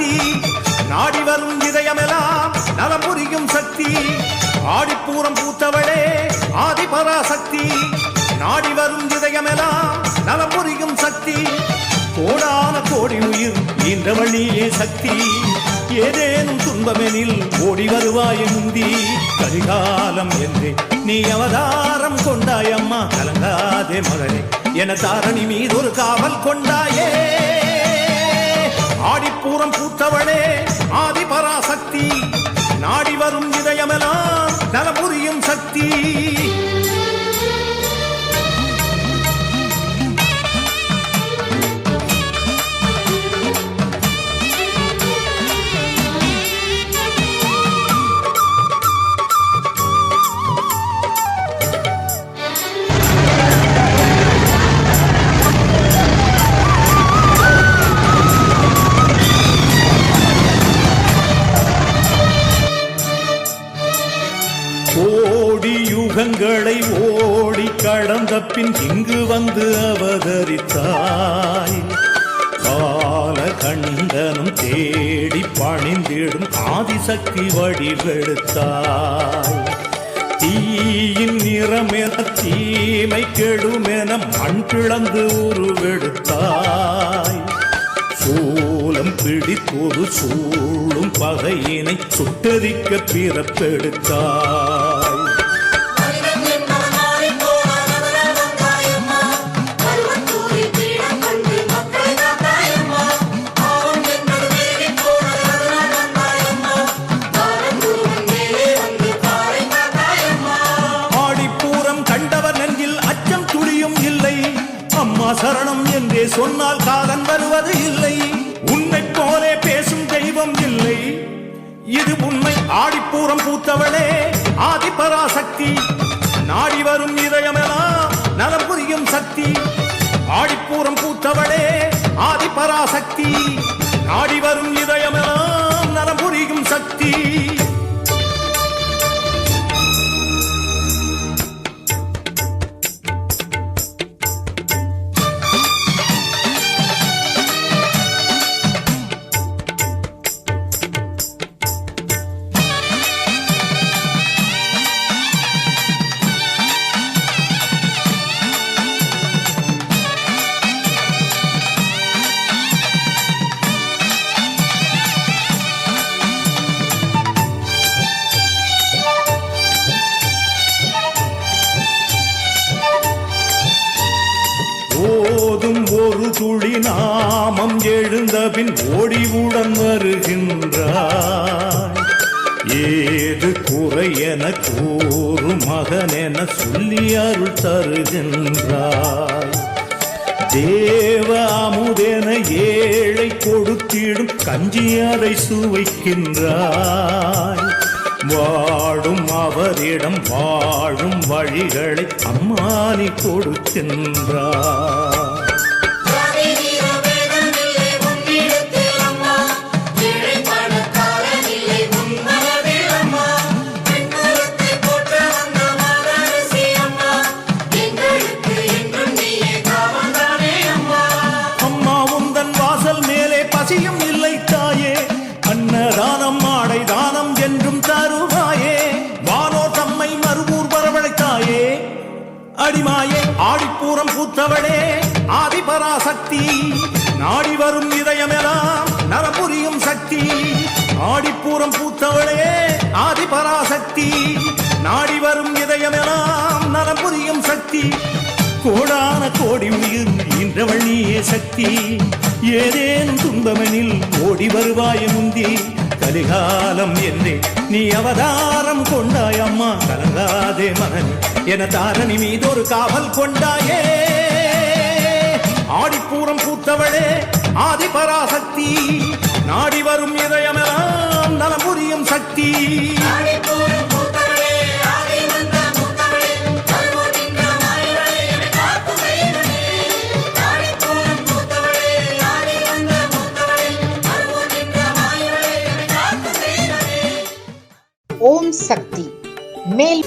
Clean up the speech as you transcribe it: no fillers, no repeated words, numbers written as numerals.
சக்தி நாடி வரும் இதயமெல்லாம் நலம் புரியும் சக்தி ஆடிப்பூரம் பூத்தவளே ஆதிபராசக்தி நாடி வரும் இதயமெல்லாம் நலம் புரியும் சக்தி கோடான கோடி உயிர் ஈன்றவழியே சக்தி ஏதேனும் துன்பமெனில் ஓடி வருவாய் முந்தி கரிகாலம் என்றே நீ அவதாரம் கொண்டாயம்மா கலங்காதே மகனே என தாரணி மீது ஒரு காவல் கொண்டாயே ஆடிப்பூரம் பூத்தவளே ஆதிபராசக்தி நாடி வரும் இதயமெல்லாம் நலம் புரியும் சக்தி கோடி யுகங்களை ஓடி கடந்த பின் இங்கு வந்து அவதரித்தாய் கால கண்டனும் தேடி பணிந்திடும் ஆதிசக்தி வடிவெடுத்தாய் தீயின் நிறமென தீமை கெடுமென மண் பிளந்து உருவெடுத்தாய் சூலம் பிடித்தொரு சூழும் பகையினை சுட்டரிக்க பிறப்பெடுத்தாய் ஆடிப்பூரம் கண்டவர் நெஞ்சில் அச்சம் துளியும் இல்லை அம்மா சரணம் என்றே சொன்னால் காலன் வருவது இல்லை உன்னை போலே பேசும் தெய்வம் இல்லை இது உண்மை ஆடிப்பூரம் பூத்தவளே ஆதிபராசக்தி நாடி வரும் இதயமெல்லாம் நலம் புரியும் சக்தி ஆடிப்பூரம் பூத்தவளே ஆதிபராசக்தி நாடி வரும் இதயமெல்லாம் நலம் புரியும் சக்தி ஓதும் ஒரு துளி நாமம் எழுந்தபின் ஓடிவுடன் வருகின்றாய் ஏது குறை என கூறு மகன் என சொல்லி அருள் தருகின்றாய் தேவ அமுதென ஏழை கொடுத்திடும் கஞ்சி அதை சுவைக்கின்றாய் வாடும் அவரிடம் வாழும் வழிகளை அம்மானி கொடுக்கின்றார் அம்மா உந்தன் வாசல் மேலே பசியும் இல்லை தாயே அன்னதானம் ஆடை தானம் என்றும் தருவாயே வானோ தம்மை மறுபூர் வரவழைத்தாயே அடிமாயே ஆடிப்பூரம் பூத்தவளே ஆதிபராசக்தி நாடி வரும் இதயமெல்லாம் நலம் புரியும் சக்தி ஆடிப்பூரம் பூத்தவளே ஆதிபராசக்தி நாடி வரும் இதயமெல்லாம் நலம் புரியும் சக்தி கோடான கோடி உயிர் ஈன்றவள் நீயே சக்தி ஏதேனும் துன்பமெனில் ஓடி வருவாய முந்தி கலிகாலம் என்றே நீ அவதாரம் கொண்டாய் அம்மா கலங்காதே மகன் என தாரணி மீது ஒரு காவல் கொண்டாயே ஆடிப்பூரம் பூத்தவளே ஆதிபராசக்தி நாடி வரும் இதயமெல்லாம் நலம் புரியும் சக்தி ஓம் சக்தி மேல்